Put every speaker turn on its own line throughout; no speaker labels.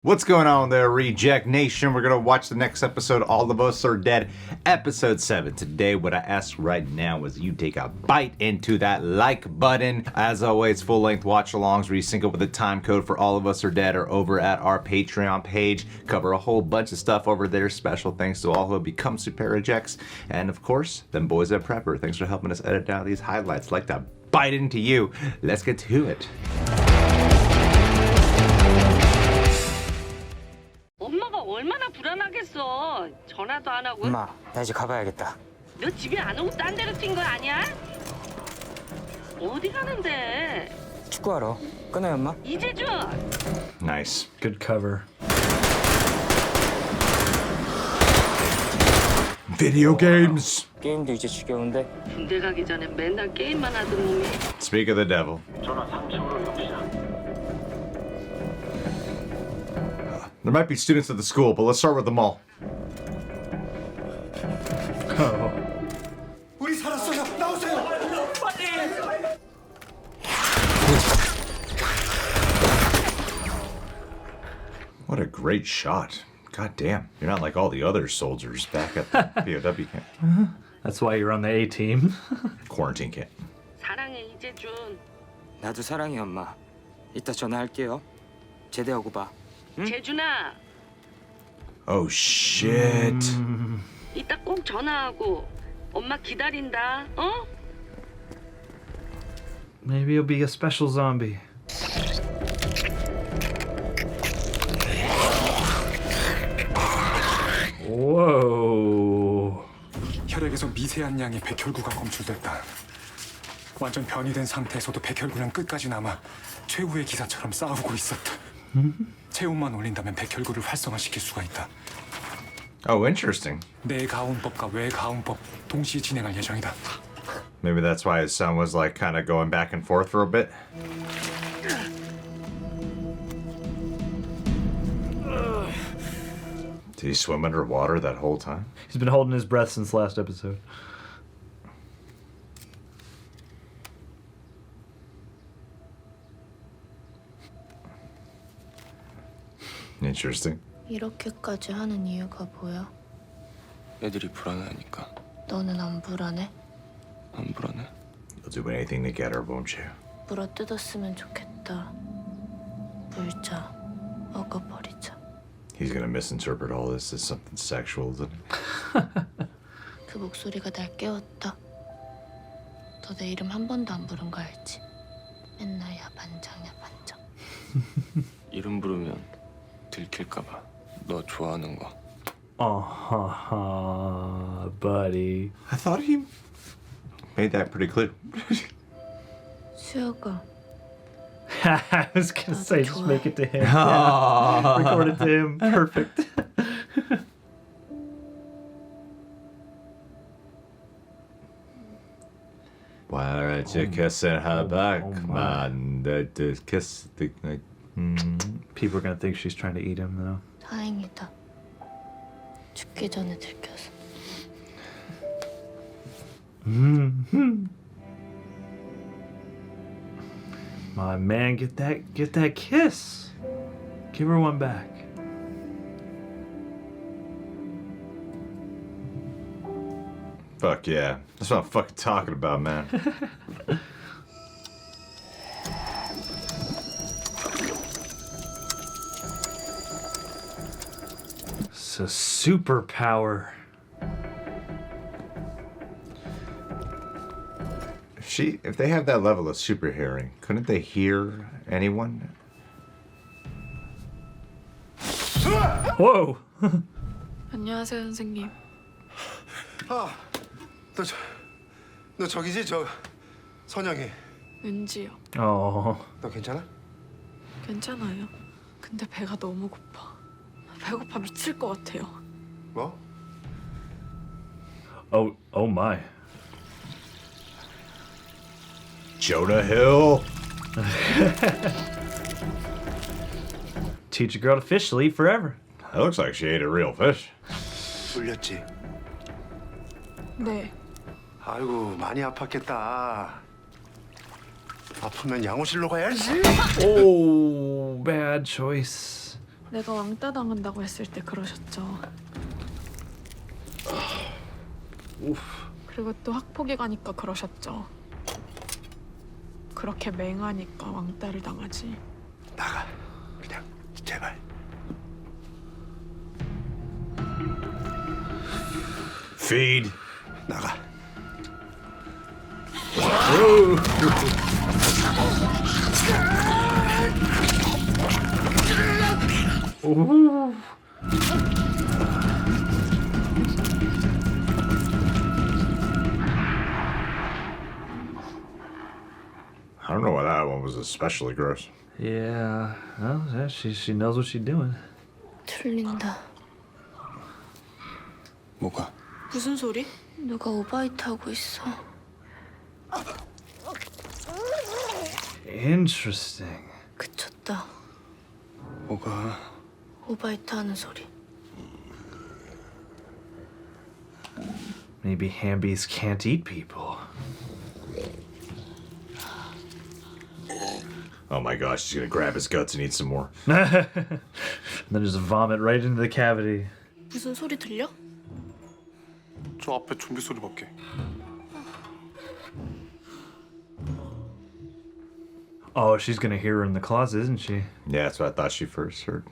What's going on there, Reject Nation? We're going to watch the next episode, All of Us Are Dead, episode 7. Today, what I ask right now is you take a bite into that like button. As always, full-length watch-alongs where you sync up with the time code for All of Us Are Dead are over at our Patreon page. Cover a whole bunch of stuff over there. Special thanks to all who have become Super Rejects. And of course, them boys at Prepper. Thanks for helping us edit down these highlights. Like to bite into you. Let's get to it.
엄마가 얼마나 불안하겠어. 전화도 안 하고.
엄마, 나 이제 가봐야겠다.
너 집에 안 오고 딴 데로 튄 거 아니야? 어디 가는데?
축구하러. 끊어요, 엄마.
이재준!
Nice.
Good cover.
Video games.
게임도 이제 지겨운데.
군대 가기 전에 맨날 게임만 하던 놈이.
Speak of the devil. There might be students at the school, but let's start with them all.
Oh.
우리 살았어요. 나오세요.
What a great shot. God damn. You're not like all the other soldiers back at the POW camp.
That's why you're on the A team.
Quarantine camp.
사랑해, 이재준.
나도 사랑해, 엄마. 이따 전화할게요. 제대하고 봐.
재준아,
Oh shit.
이따 꼭 전화하고. 엄마 기다린다, 어?
Maybe you'll be a special zombie. Whoa.
혈액에서 미세한 양의 백혈구가 검출됐다. 완전 변이된 상태에서도 백혈구는 끝까지 남아 최후의 기사처럼 싸우고 있었다. 체온만 올린다면 백혈구를 활성화시킬 수가 있다.
Oh, interesting.
내가온법과 외가온법 동시에 진행할 예정이다.
Maybe that's why his son was like kind of going back and forth for a bit. Did he swim underwater that whole time?
He's been holding his breath since last episode.
Interesting.
이렇게까지 하는 이유가 뭐야?
애들이 불안하니까.
너는 안 불안해?
안 불안해?
You'll do anything to get her, won't you?
물어뜯었으면 좋겠다. 물자, 먹어버리자.
He's gonna misinterpret all this as something sexual.
그 목소리가 날 깨웠다. 너 내 이름 한 번도 안 부른 거 알지? 맨날 야반장 야반장.
이름 부르면 들킬까봐. 너 좋아하는 거.
Buddy.
I thought he made that pretty clear.
수혁아,
I was gonna say, just
좋아해.
make it to him. Yeah. Record it to him. Perfect.
Why aren't you kissing her back,
oh my.
man? The kiss the.
People are gonna think she's trying to eat him, though.
다행이다. 죽기 전에 들켜서.
My man, get that kiss. Give her one back.
Fuck yeah. That's what I'm fucking talking about, man.
It's a superpower.
If they have that level of super hearing, couldn't they hear anyone?
Whoa.
안녕하세요, 선생님.
너 저기지? 저 선영이.
은지요.
Oh.
너 괜찮아?
괜찮아요. 근데 배가 너무 고파. 배고파 미칠 것 같아요.
뭐?
Oh my.
Jonah Hill.
Teach a girl to fish, she'll eat forever.
That looks like she ate a real fish.
울렸지?
네.
아이고 많이 아팠겠다. 아프면 양호실로 가야지.
Oh, bad choice.
내가 왕따 당한다고 했을 때 그러셨죠. 그리고 또 학폭위 가니까 그러셨죠. 그렇게 맹하니까 왕따를 당하지.
나가. 그냥 제발.
Feed.
나가.
I don't know why that one was especially gross.
Yeah, well, yeah, she knows what she's doing.
틀린다.
뭐가?
무슨 소리?
누가 오바이트 하고 있어.
Interesting.
그쳤다.
뭐가?
오바이트 하는 소리.
Maybe Hambies can't eat people.
Oh my gosh, she's gonna grab his guts and eat some more.
And then just vomit right into the cavity.
무슨 소리 들려?
저 앞에 좀비 소리밖에.
Oh, she's gonna hear her in the closet, isn't she?
Yeah, that's what I thought she first heard.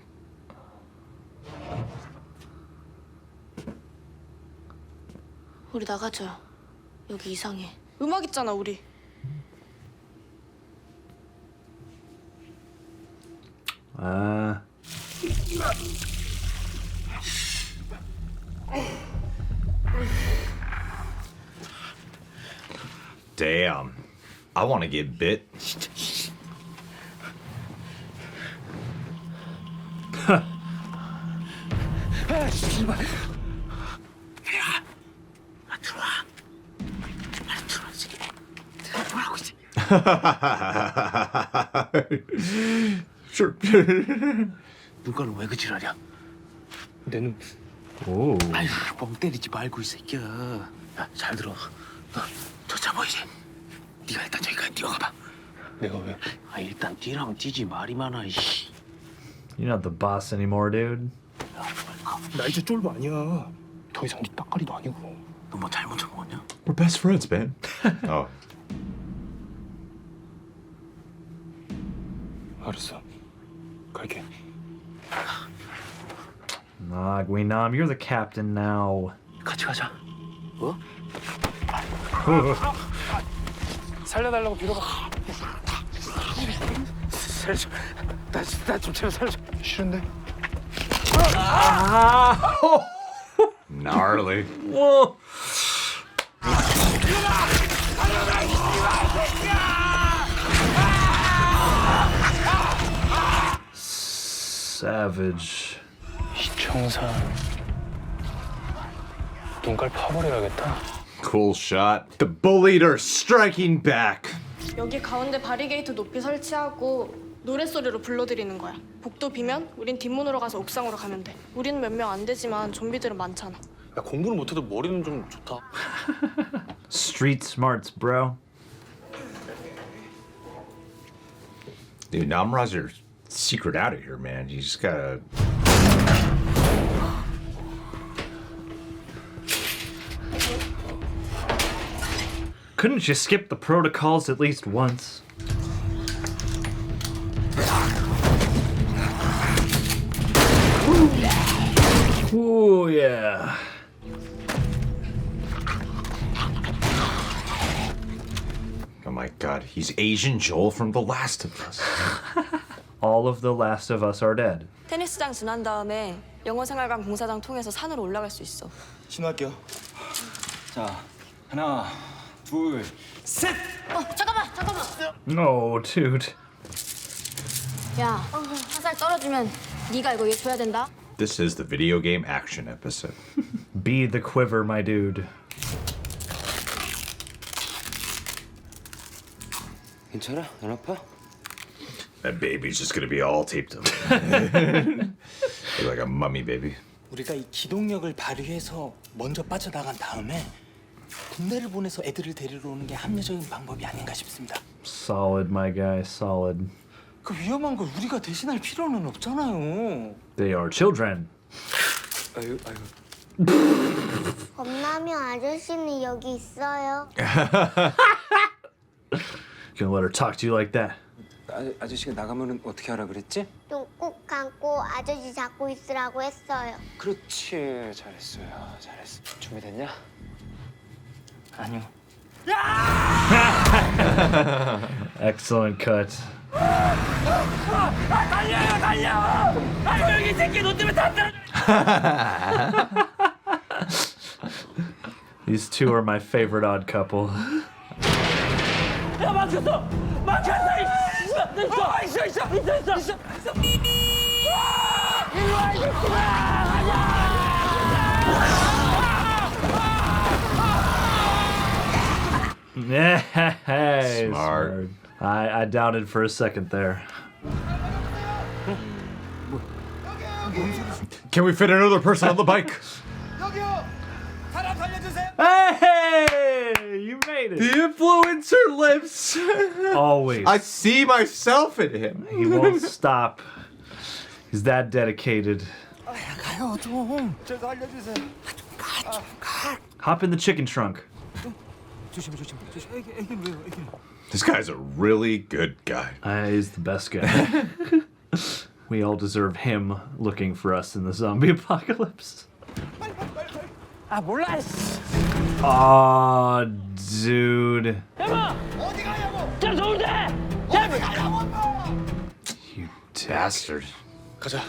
우리 나가자. 여기 이상해.
음악 있잖아 우리.
Ah.
Damn. I want to get bit. Sure.
눈가는 왜 그 지랄이야? 내 눈.
Oh.
아유, 멍 때리지 말고 이 새끼야. 야, 잘 들어. 저 잡아 이제. 네가 일단 저기까지 뛰어가봐. 내가 왜? 아, 일단 뛰라면 뛰지 말이 많아 이씨.
You're not the boss anymore, dude.
야, 빨리 가. 나 이제 쫄보 아니야. 더 이상 네 따까리도 아니고. 너 뭐 잘못 처먹었냐?
We're best friends, man. Oh.
알았어. 갈게.
Nah, Gwi-nam, you're the captain now.
같이 가자. 어?
살려달라고 빌어봐.
살려줘. 나좀 제발 살려줘.
싫은데?
Gnarly.
Whoa. Savage.
시청사. 눈깔 파버려야겠다.
Cool shot. The bull eater striking back.
여기 가운데 바리게이트 높이 설치하고 노랫소리로 불러들이는 거야. 복도 비면 우린 뒷문으로 가서 옥상으로 가면 돼. 우리는 몇 명 안 되지만 좀비들은 많잖아.
야, 공부는 못해도 머리는 좀 좋다.
Street smarts, bro.
Dude, Namra's your secret out of here, man. You just gotta.
Couldn't you skip the protocols at least once? Ooh, yeah.
Oh my god, he's Asian Joel from The Last of Us.
All of the Last of Us are dead.
테니스장 지난 다음에 영어생활관 공사장 통해서 산으로 올라갈 수 있어.
신호할게요. 자, 하나, 둘, 셋!
잠깐만.
No, dude.
야, 화살 떨어지면 네가 이거 얘 줘야 된다.
This is the video game action episode.
Be the quiver, my dude.
괜찮아? 안 아파?
That baby's just gonna be all taped up. You're like a mummy baby.
우리가 이 기동력을 발휘해서 먼저 빠져나간 다음에 군대를 보내서 애들을 데리러 오는 게 합리적인 방법이 아닌가 싶습니다.
Solid, my guy, solid.
그 위험한 걸 우리가 대신할 필요는 없잖아요.
They are children.
아유.
겁나면 아저씨는 여기 있어요.
You gonna let her talk to you like that?
아저씨가 나가면은 어떻게 하라 그랬지?
눈 꼭 감고 아저씨 잡고 있으라고 했어요.
그렇지. 잘했어요. 잘했어. 준비됐냐? 아니요.
Excellent cut. These two are my favorite odd couple. Hey,
Smart.
I doubted for a second there.
Can we fit another person on the bike?
Hey, you made
The
it.
influencer lives.
Always.
I see myself in him.
He won't stop. He's that dedicated. Hop in the chicken trunk.
This guy's a really good guy.
He's the best guy. We all deserve him looking for us in the zombie apocalypse. Aw, dude. You
Bastard.
가자.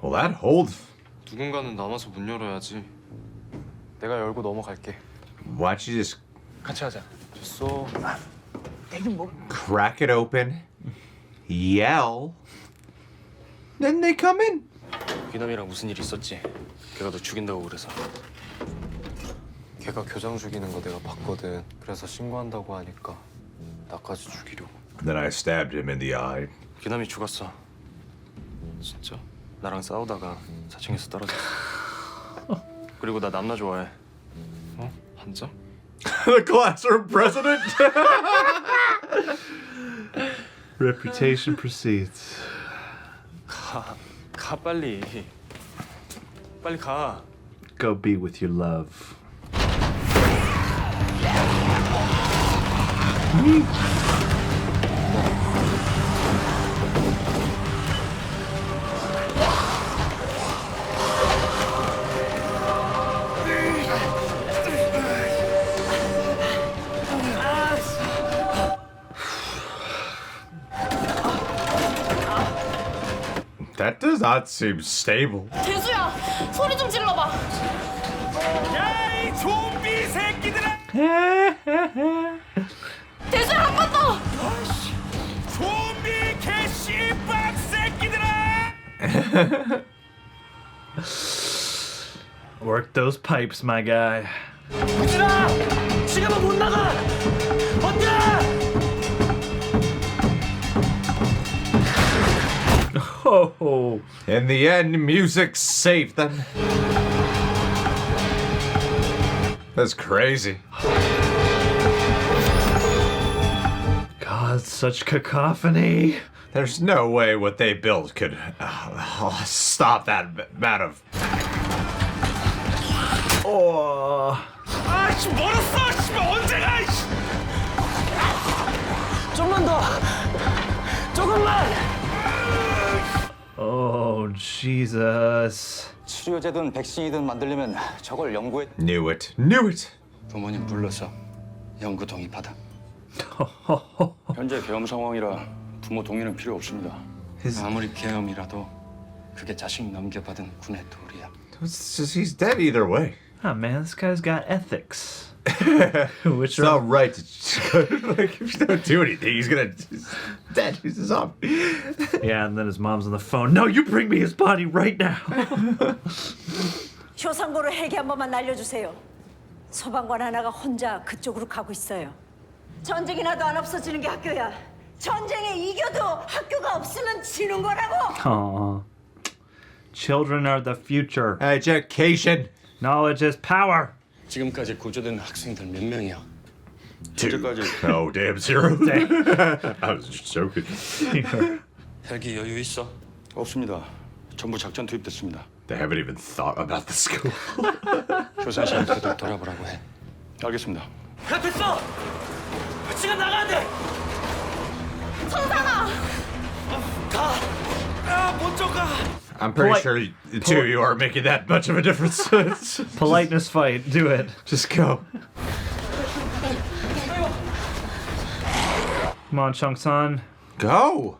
Well, that hold.
누군가는 남아서 문 열어야지. 내가 열고 넘어갈게.
Why don't you just
같이 하자.
됐어.
crack it open, yell, then they come in.
귀남이랑 무슨 일 있었지? 걔가 너 죽인다고 그래서. 걔가 교장 죽이는 거 내가 봤거든. 그래서 신고한다고 하니까 나까지 죽이려고.
Then I stabbed him in the eye.
귀남이 죽었어. 진짜. 나랑 싸우다가 4층에서 떨어졌어. 그리고 나 남나 좋아해. 어? 한자?
The classroom president.
Reputation precedes.
가 빨리. 빨리 가.
Go be with your love.
That does not seem stable.
대수야, 소리 좀 질러봐. 대수야, 한 번 더.
Work those pipes, my guy.
지금은 못 나가. 어때?
Oh,
In the end, music's safe then. That's crazy.
God, such cacophony.
There's no way what they built could stop that amount of.
Oh.
아씨 멀었어. 씨발 언제 가? 좀만 더. 조금만.
Oh, Jesus.
치료제든 백신이든 만들려면 저걸 연구해.
Knew it. Knew it.
부모님 불러서 연구 동의받아. 현재 계엄 상황이라 부모 동의는 필요 없습니다. 아무리 계엄이라도 그게 자식 넘겨받은 군의 도리야.
He's dead either way.
Oh, man, this guy's got ethics. Which
It's not right to like if you don't do anything, he's dead. He's a zombie.
Yeah, and then his mom's on the phone. No, you bring me his body right now.
효상고로 헬기 한 번만 날려주세요. 소방관 하나가 혼자 그쪽으로 가고 있어요. 전쟁이 나도 안 없어지는 게 학교야. 전쟁에 이겨도 학교가 없으면 지는 거라고.
Aw. Children are the future.
Education.
Knowledge is power.
지금까지 구조된 학생들 몇 명이야?
Two.
현재까지
Oh, damn, zero. I was just joking.
헬기 여유 있어? 없습니다. 전부 작전 투입됐습니다.
They haven't even thought about the school.
효산시에 그대로 돌아보라고 해. 알겠습니다.
야 됐어! 지금 나가야 돼!
천상아!
가! 아 먼저 가!
I'm pretty sure the two of you aren't making that much of a difference.
Politeness fight. Do it.
Just go.
Come on, Chung-san.
Go.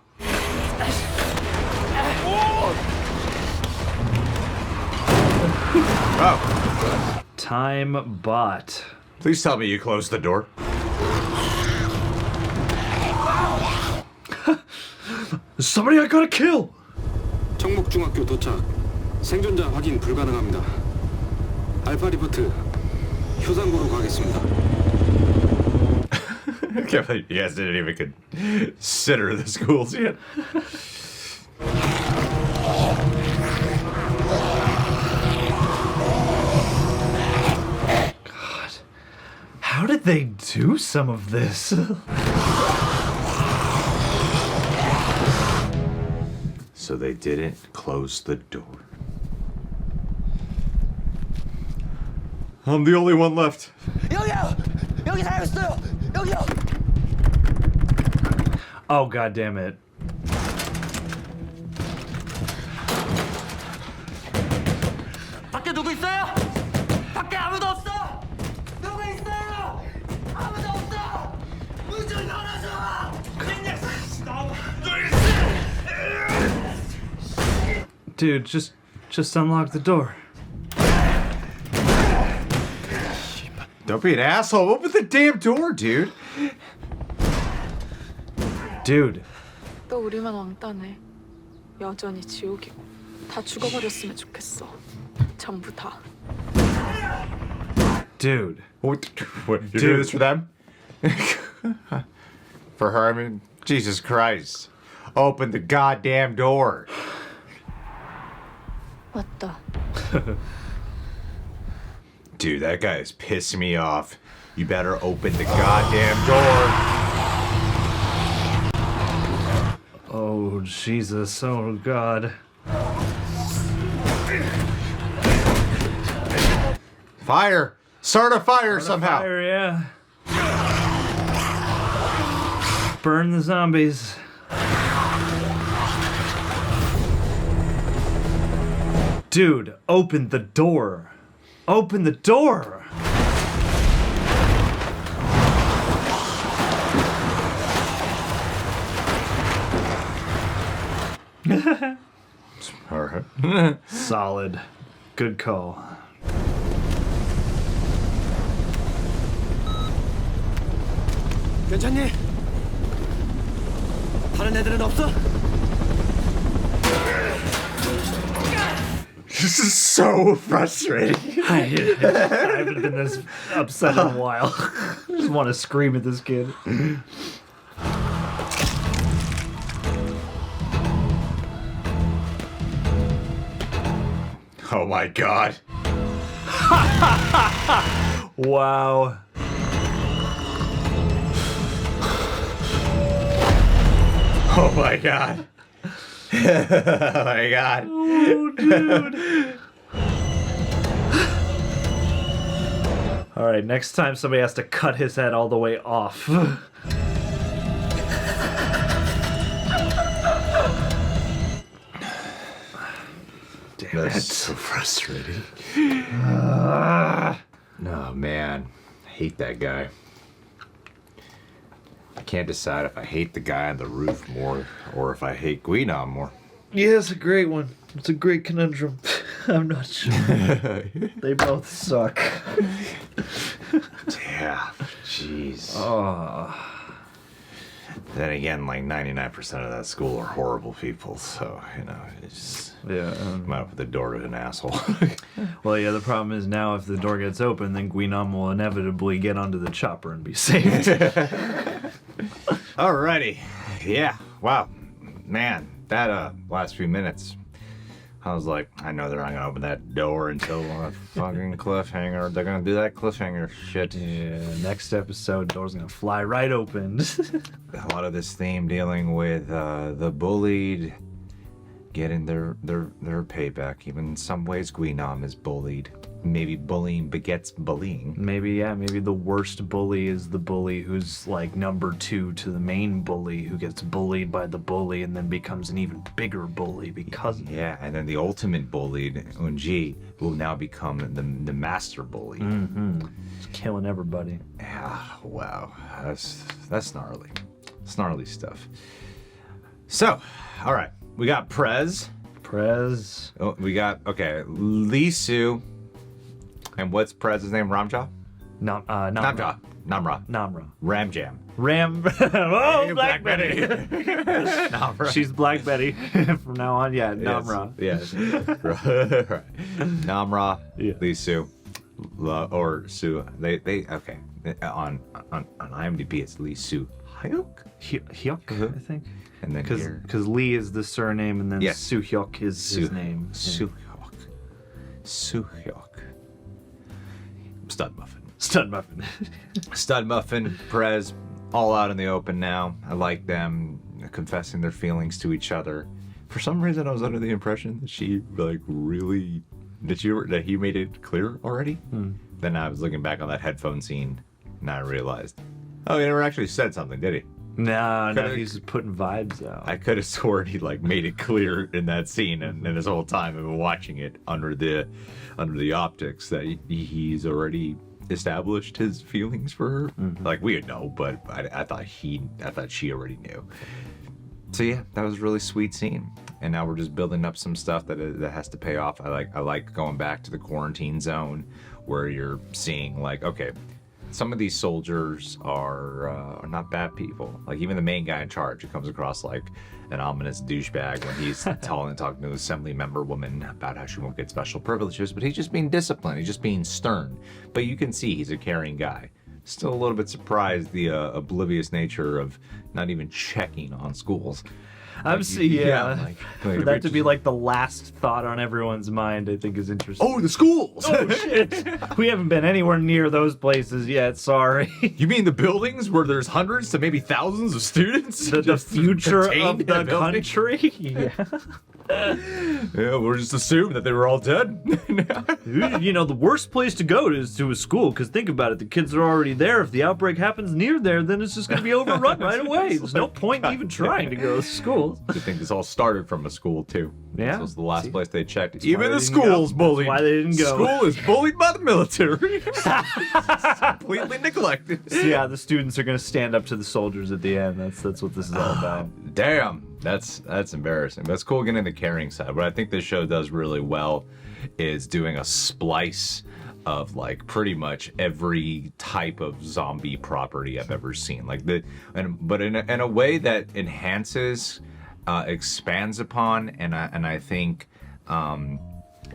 Oh.
Time bot.
Please tell me you closed the door.
Somebody I gotta kill!
청목중학교 도착. 생존자 확인 불가능합니다. 알파 리포트. 효산고로 가겠습니다.
I can't believe you guys didn't even consider the schools yet.
God. How did they do some of this?
So they didn't close the door. I'm the only one left.
여기요! 여기 사람 있어요! 여기요!
Oh, god damn it.
밖에 누구 있어요? 밖에 아무도 없어! 누구 있어요? 아무도 없어! 문 좀 열어줘!
Dude, just unlock the door.
Don't be an asshole. Open the damn door, dude.
Dude.
또 우리만 왕따네. 여전히 지옥이고 다 죽어버렸으면 좋겠어. 전부 다.
Dude. What you doing this for them? For her, I mean, Jesus Christ. Open the goddamn door.
왔다.
Dude, that guy is pissing me off. You better open the goddamn door.
Oh, Jesus. Oh, God.
Fire! Start a fire somehow.
Fire, yeah. Burn the zombies. Dude, open the door. Open the door.
All right.
Solid. Good call.
괜찮니? 다른 애들은 없어?
This is so frustrating.
I haven't been this upset in a while. I just want to scream at this kid.
Oh my god.
Wow.
Oh my god. Oh my god.
Oh, dude. All right, next time somebody has to cut his head all the way off. Damn
That's
it.
so frustrating. No, man. I hate that guy. I can't decide if I hate the guy on the roof more or if I hate Gwi-nam more.
Yeah, it's a great one. It's a great conundrum. I'm not sure. They both suck.
Yeah, jeez.
Oh.
Then again, like 99% of that school are horrible people, so, you know, it's just...
Yeah.
Come out with the door to an asshole.
Well, yeah, the problem is now if the door gets open, then Gwi-nam will inevitably get onto the chopper and be saved.
Alrighty. Yeah, wow. Man, that last few minutes I was like, I know they're not gonna open that door until a fucking cliffhanger. They're gonna do that cliffhanger shit.
Yeah, next episode, door's gonna fly right open.
A lot of this theme dealing with the bullied getting their payback. Even in some ways, Gwi-nam is bullied. Maybe bullying begets bullying.
Maybe the worst bully is the bully who's like number 2 to the main bully, who gets bullied by the bully and then becomes an even bigger bully because of it.
Yeah, and then the ultimate bullied, Eun-ji, will now become the master bully.
Just killing everybody.
Yeah, wow. That's gnarly. Gnarly stuff. So, all right. We got Prez. Oh, we got, okay, Lee Soo. And what's Prez's name? Namja? Namra. Ram Jam.
Oh, Black Betty. Namra. She's Black Betty from now on. Yeah, Namra.
Yes. Right. Namra,
Yeah.
Lee Soo, or Soo. They okay. On IMDb, it's Lee Soo Hyuk.
Hyuk, I think.
And then
because Lee is the surname, and then
Yes.
Soo Hyuk is his name.
Soo Hyuk. Stud Muffin, Prez, all out in the open now. I like them confessing their feelings to each other. For some reason, I was under the impression that she really that he made it clear already. Then I was looking back on that headphone scene, and I realized, oh, he never actually said something, did he?
No, he's just putting vibes out.
I could have sworn he made it clear in that scene, and this whole time I've been watching it under the optics that he's already established his feelings for her. Like we would know, but I thought she already knew. So yeah, that was a really sweet scene, and now we're just building up some stuff that has to pay off. I like going back to the quarantine zone where you're seeing okay. Some of these soldiers are not bad people. Like even the main guy in charge, it comes across like an ominous douchebag when he's talking to an assembly member woman about how she won't get special privileges, but he's just being disciplined. He's just being stern. But you can see he's a caring guy. Still a little bit surprised the oblivious nature of not even checking on schools.
For that to be the last thought on everyone's mind, I think is interesting.
Oh, the schools!
Oh, shit! We haven't been anywhere near those places yet, sorry.
You mean the buildings where there's hundreds to maybe thousands of students?
The future of the country? Yeah.
Yeah, we'll just assume that they were all dead.
The worst place to go is to a school, because think about it, the kids are already there. If the outbreak happens near there, then it's just going to be overrun right away. There's no point in even trying to go to schools.
I think this all started from a school, too.
Yeah.
This was the last place they checked.
That's
even the school's bullied.
That's why they didn't go.
School is bullied by the military. Completely neglected.
So yeah, the students are going to stand up to the soldiers at the end. That's what this is all about.
Damn. That's embarrassing. But it's cool getting the caring side. What I think this show does really well is doing a splice of pretty much every type of zombie property I've ever seen. But in a way that enhances, expands upon, and I think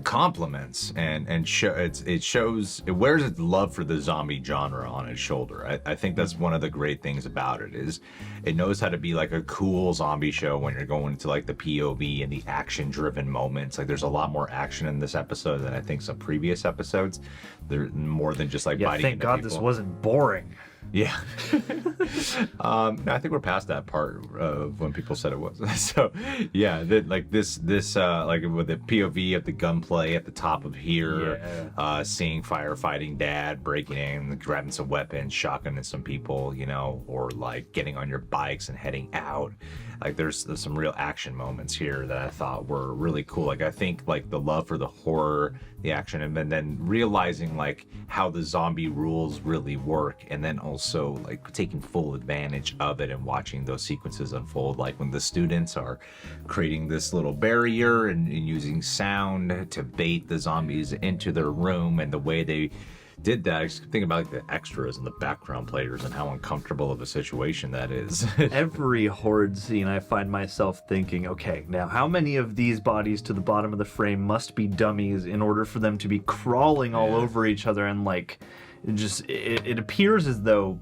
compliments it shows, it wears its love for the zombie genre on its shoulder. I think that's one of the great things about it, is it knows how to be a cool zombie show when you're going into the POV and the action driven moments. There's a lot more action in this episode than I think some previous episodes. There's more than just biting
thank
into
God
people.
this wasn't boring.
Yeah. I think we're past that part of when people said it was. So yeah, with the POV of the gunplay at the top of here, seeing firefighting dad breaking in, grabbing some weapons, shotgunning some people, or getting on your bikes and heading out. There's some real action moments here that I thought were really cool. I think the love for the horror, the action, and then realizing how the zombie rules really work, and then also taking full advantage of it and watching those sequences unfold, when the students are creating this little barrier and using sound to bait the zombies into their room, and the way they did that. I just think about the extras and the background players and how uncomfortable of a situation that is.
Every horde scene, I find myself thinking, okay, now how many of these bodies to the bottom of the frame must be dummies in order for them to be crawling all over each other, and it appears as though,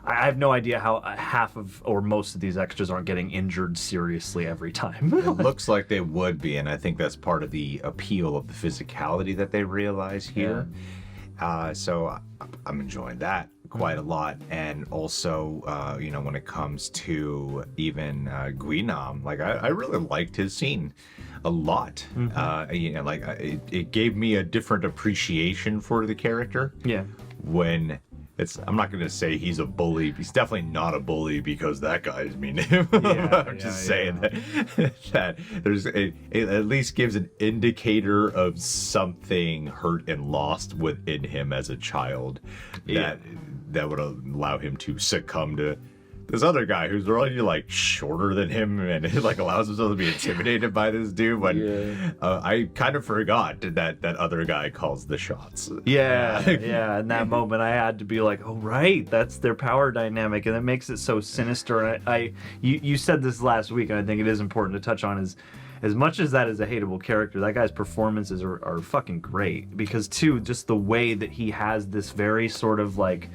I have no idea how half of or most of these extras aren't getting injured seriously every time.
It looks like they would be, and I think that's part of the appeal of the physicality that they realize here. So I'm enjoying that quite a lot. And also, you know, when it comes to even Gwi-nam, like I really liked his scene a lot. You know, like it gave me a different appreciation for the character.
Yeah.
When I'm not going to say he's a bully. He's definitely not a bully because that guy is mean to him. I'm just saying that there's it at least gives an indicator of something hurt and lost within him as a child that would allow him to succumb to this other guy who's really like shorter than him and it like allows himself to be intimidated by this dude. But I kind of forgot that other guy calls the shots.
Yeah. In that moment, I had to be like, "Oh, right, that's their power dynamic," and it makes it so sinister. And you said this last week, and I think it is important to touch on is. As much as that is a hateable character, that guy's performances are fucking great. Because, too, just the way that he has this very sort of, like,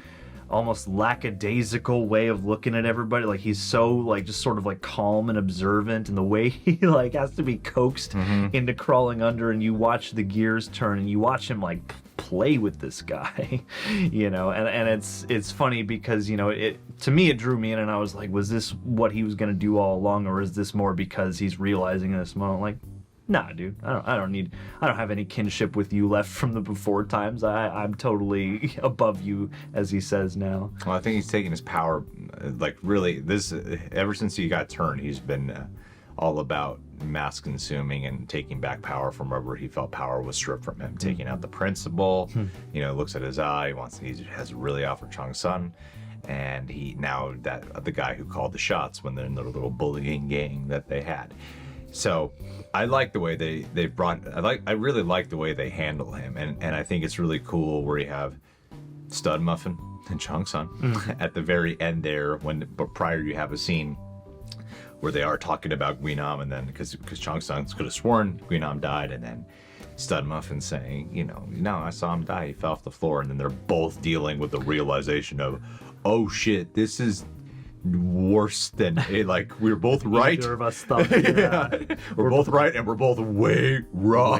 almost lackadaisical way of looking at everybody. Like, he's so, like, just sort of, like, calm and observant. And the way he, like, has to be coaxed into crawling under. And you watch the gears turn and you watch him, like, play with this guy, you know, and it's funny because, you know, to me it drew me in and I was like, was this what he was going to do all along, or is this more because he's realizing in this moment, like, nah, dude, I don't have any kinship with you left from the before times. I'm totally above you, as he says now.
Well, I think he's taking his power, like, really, ever since he got turned, he's been all about mass consuming and taking back power from wherever he felt power was stripped from him, taking out the principal. You know, looks at his eye, he has really out for Chang-sun, and the guy who called the shots when they're in their little bullying gang that they had. So I like the way I really like the way they handle him, and I think it's really cool where you have Stud Muffin and Chang-sun at the very end there, but prior you have a scene where they are talking about Gwi-nam, and then because Chang-sun could have sworn Gwi-nam died, and then Stud Muffin saying, you know, no, I saw him die, he fell off the floor, and then they're both dealing with the realization of, oh shit, this is worse than like we're both right.
Neither of us thought,
we're both right and we're both way wrong.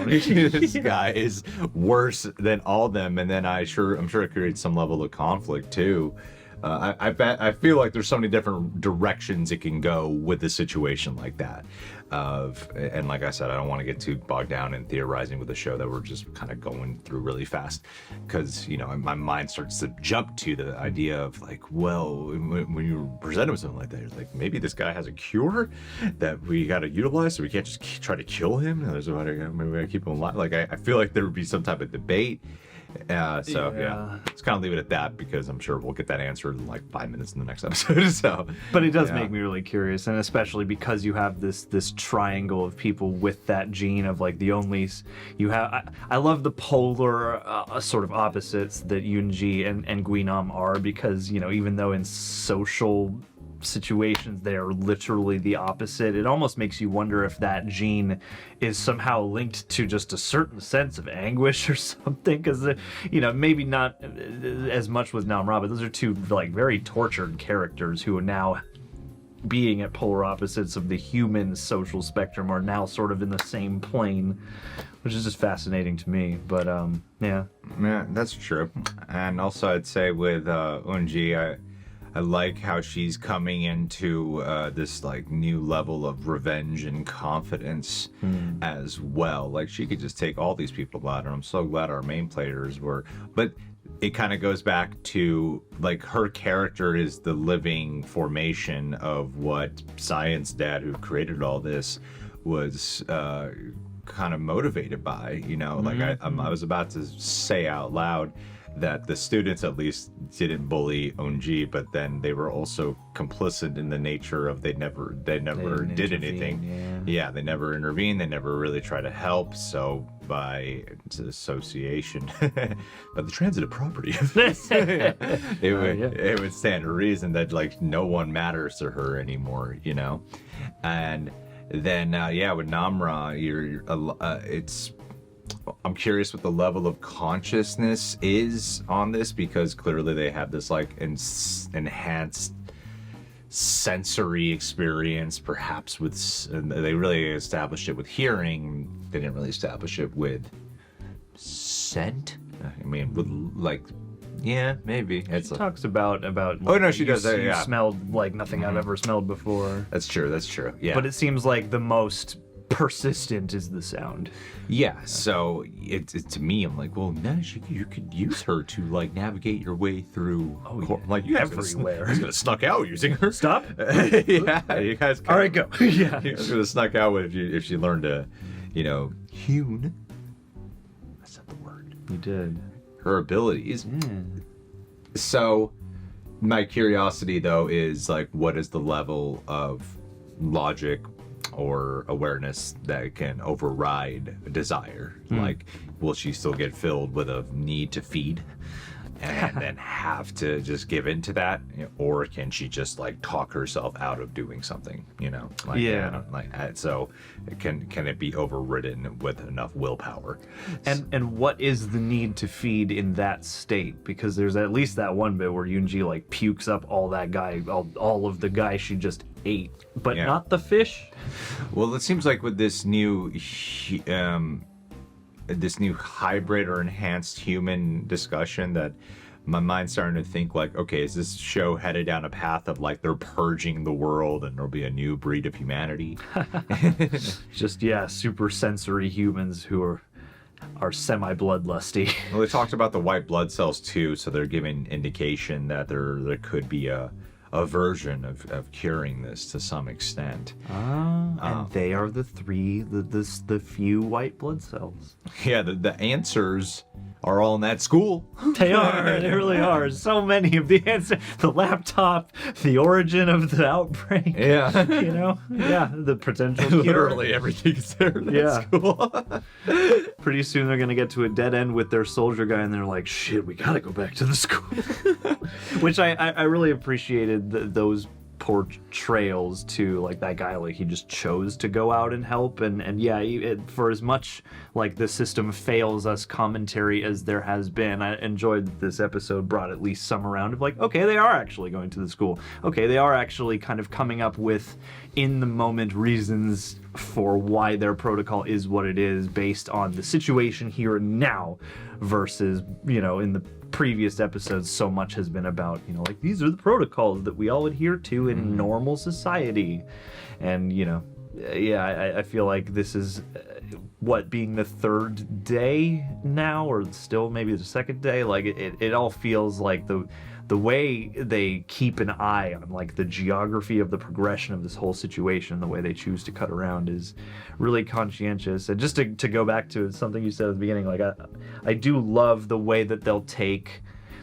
This guy is worse than all of them, and then I'm sure it creates some level of conflict too. I feel like there's so many different directions it can go with a situation like that. And like I said, I don't want to get too bogged down in theorizing with the show that we're just kind of going through really fast, because, you know, my mind starts to jump to the idea of like, well, when you present him with something like that, you're like, maybe this guy has a cure that we got to utilize, so we can't just try to kill him. Maybe we got to keep him alive. Like, I feel like there would be some type of debate. Let's kind of leave it at that, because I'm sure we'll get that answer in like 5 minutes in the next episode.
But it does make me really curious, and especially because you have this triangle of people with that gene of like the only you have. I love the polar sort of opposites that Eun-ji and Gwi-nam are, because, you know, even though in social situations they are literally the opposite, it almost makes you wonder if that gene is somehow linked to just a certain sense of anguish or something, because, you know, maybe not as much with Nam-ra, but those are two like very tortured characters who are now, being at polar opposites of the human social spectrum, are now sort of in the same plane, which is just fascinating to me. But yeah,
that's true. And also I'd say with Eun-ji, I like how she's coming into this like new level of revenge and confidence as well. Like, she could just take all these people out, and I'm so glad our main players were. But it kind of goes back to like her character is the living formation of what Science Dad, who created all this, was kind of motivated by. You know, like I was about to say out loud that the students at least didn't bully Eun-ji, but then they were also complicit in the nature of they never did anything. Yeah, they never intervened. They never really tried to help. So by association, by the transitive property, it would stand to reason that like no one matters to her anymore, you know. And then with Nam-ra, it's I'm curious what the level of consciousness is on this, because clearly they have this like enhanced sensory experience, perhaps with they really established it with hearing. They didn't really establish it with scent. I mean, with like, yeah, maybe it's
talks about
oh no, she does.
You smelled like nothing I've ever smelled before.
That's true. Yeah,
but it seems like the most persistent is the sound.
Yeah, so it to me, I'm like, well, no, you could use her to like navigate your way through. Like you
everywhere.
Guys gonna snuck out using her.
Stop.
Yeah, you guys.
All right, go. Yeah,
you guys gonna snuck out if she learned to, hewn. That's not the word.
You did.
Her abilities. So, my curiosity though is like, what is the level of logic or awareness that can override a desire? Like, will she still get filled with a need to feed and then have to just give in to that, or can she just like talk herself out of doing something? So can it be overridden with enough willpower?
And what is the need to feed in that state? Because there's at least that one bit where Eun-ji like pukes up all that guy, all of the guy she just ate, but not the fish.
Well, it seems like with this new hybrid or enhanced human discussion, that my mind's starting to think like, okay, is this show headed down a path of like they're purging the world and there'll be a new breed of humanity?
Just super sensory humans who are semi-bloodlusty.
Well, they talked about the white blood cells too, so they're giving indication that there could be a version of curing this to some extent.
And they are the few white blood cells.
Yeah, the answers are all in that school.
They are. They really are. So many of the answers. The laptop, the origin of the outbreak.
Yeah.
Yeah, the potential cure.
Literally everything's there in that school.
Pretty soon they're going to get to a dead end with their soldier guy, and they're like, shit, we got to go back to the school. Which I really appreciated those portrayals too, like that guy, like he just chose to go out and help, and for as much like the system fails us commentary as there has been, I enjoyed that this episode brought at least some around of like, okay, they are actually going to the school, okay, they are actually kind of coming up with in the moment reasons for why their protocol is what it is based on the situation here and now, versus in the previous episodes so much has been about like these are the protocols that we all adhere to in normal society. And I feel like this is being the third day now, or still maybe the second day, like it all feels like the way they keep an eye on like the geography of the progression of this whole situation, the way they choose to cut around is really conscientious. And just to go back to something you said at the beginning, like I do love the way that they'll take,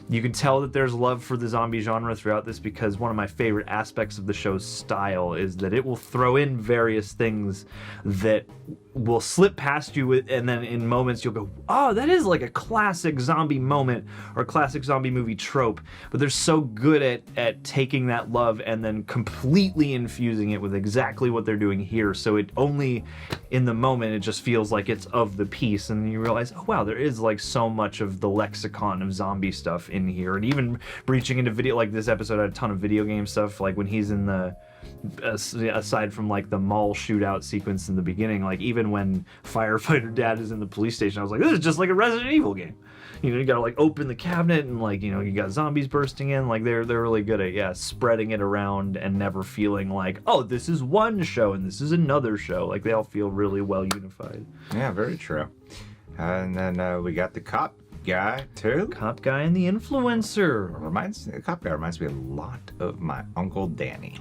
you can tell that there's love for the zombie genre throughout this, because one of my favorite aspects of the show's style is that it will throw in various things that will slip past you, and then in moments you'll go, oh, that is like a classic zombie moment or a classic zombie movie trope. But they're so good at taking that love and then completely infusing it with exactly what they're doing here. So it only, in the moment, it just feels like it's of the piece, and you realize, oh wow, there is like so much of the lexicon of zombie stuff in here. And even breaching into video, like this episode had a ton of video game stuff, like when he's in the aside from like the mall shootout sequence in the beginning, like even when firefighter dad is in the police station, I was like, this is just like a Resident Evil game. You gotta like open the cabinet and like you got zombies bursting in. Like they're really good at spreading it around and never feeling like, oh, this is one show and this is another show. Like they all feel really well unified.
Yeah, very true. And then we got the cop guy too.
Cop guy and the influencer.
The cop guy reminds me a lot of my Uncle Danny.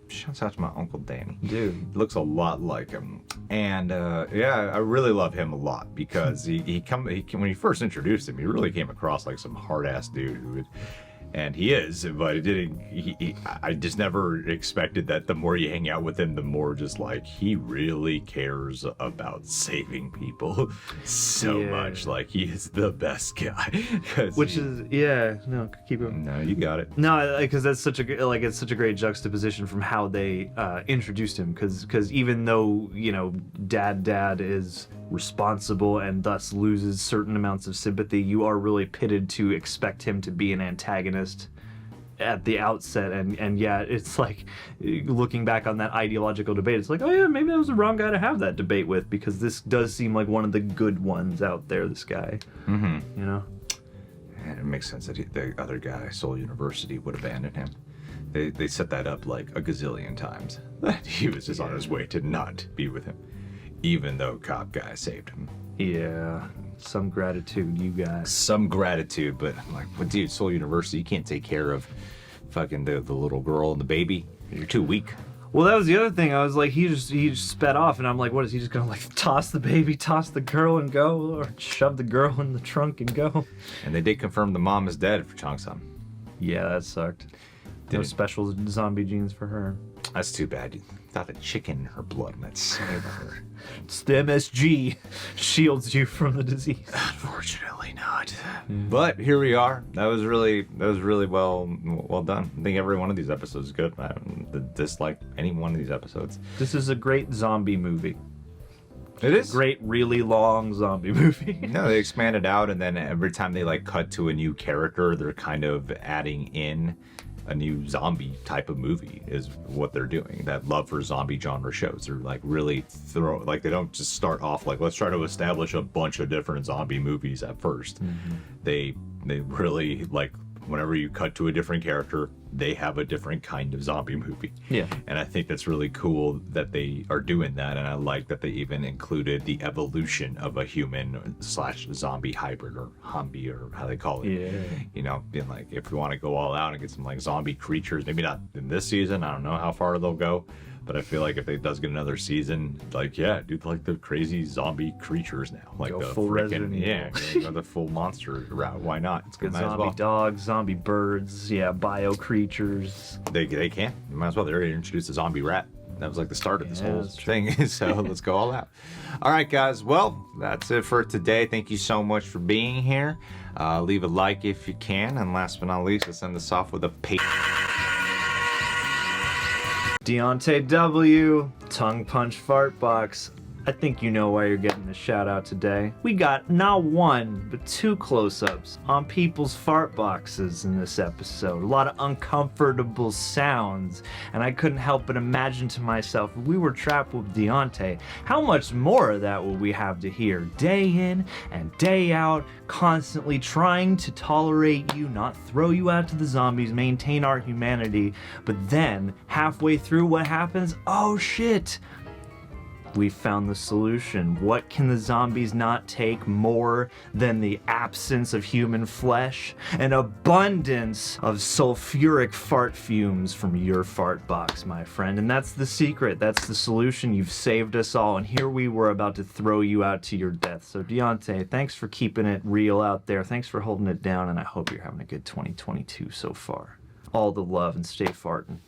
Shouts out to my Uncle Danny.
Dude.
Looks a lot like him. And I really love him a lot, because he when he first introduced him, he really came across like some hard-ass dude who would, and he is, but I just never expected that the more you hang out with him, the more just like he really cares about saving people so much. Like he is the best guy.
Keep it.
No, you got it.
No, because that's such a it's such a great juxtaposition from how they introduced him. Because even though dad is responsible and thus loses certain amounts of sympathy, you are really pitted to expect him to be an antagonist at the outset. And yeah, it's like, looking back on that ideological debate, it's like, oh yeah, maybe that was the wrong guy to have that debate with, because this does seem like one of the good ones out there, this guy. You know?
And it makes sense that the other guy, Seoul University, would abandon him. They set that up like a gazillion times, that he was just on his way to not be with him, even though cop guy saved him.
Yeah, some gratitude, you guys.
Some gratitude, but I'm like, well, dude, Seoul University, you can't take care of fucking the little girl and the baby. You're too weak.
Well, that was the other thing. I was like, he just sped off, and I'm like, what is he just gonna like toss the baby, toss the girl, and go, or shove the girl in the trunk and go?
And they did confirm the mom is dead for Chang-sam.
Yeah, that sucked. No special zombie genes for her.
That's too bad. You thought a chicken in her blood might save her.
It's the MSG shields you from the disease.
Unfortunately not. But here we are. That was really well done. I think every one of these episodes is good. I don't dislike any one of these episodes.
This is a great zombie movie.
It is.
Great, really long zombie movie.
No, they expand it out, and then every time they like cut to a new character, they're kind of adding in a new zombie type of movie is what they're doing. That love for zombie genre shows. They're like really they don't just start off like, let's try to establish a bunch of different zombie movies at first. They really, like, whenever you cut to a different character, they have a different kind of zombie movie.
Yeah.
And I think that's really cool that they are doing that, and I like that they even included the evolution of a human / zombie hybrid, or zombie, or how they call it.
Yeah.
You know, being like, if we want to go all out and get some like zombie creatures, maybe not in this season, I don't know how far they'll go, but I feel like if it does get another season, like, yeah, dude, like the crazy zombie creatures now, like
go
the
full Resident Evil.
go the full monster route. Why not? It's good.
Zombie dogs, zombie birds, yeah, bio creatures.
They can. You might as well. They already introduced a zombie rat. That was like the start of this whole thing. So let's go all out. All right, guys. Well, that's it for today. Thank you so much for being here. Leave a like if you can. And last but not least, let's end this off with a
Deontay W, tongue punch fart box. I think you know why you're getting the shout out today. We got not one, but 2 close-ups on people's fart boxes in this episode. A lot of uncomfortable sounds, and I couldn't help but imagine to myself, if we were trapped with Deontay, how much more of that would we have to hear day in and day out, constantly trying to tolerate you, not throw you out to the zombies, maintain our humanity, but then, halfway through, what happens? Oh shit! We found the solution. What can the zombies not take more than the absence of human flesh? An abundance of sulfuric fart fumes from your fart box, my friend. And that's the secret. That's the solution. You've saved us all. And here we were about to throw you out to your death. So Deontay, thanks for keeping it real out there. Thanks for holding it down. And I hope you're having a good 2022 so far. All the love and stay farting.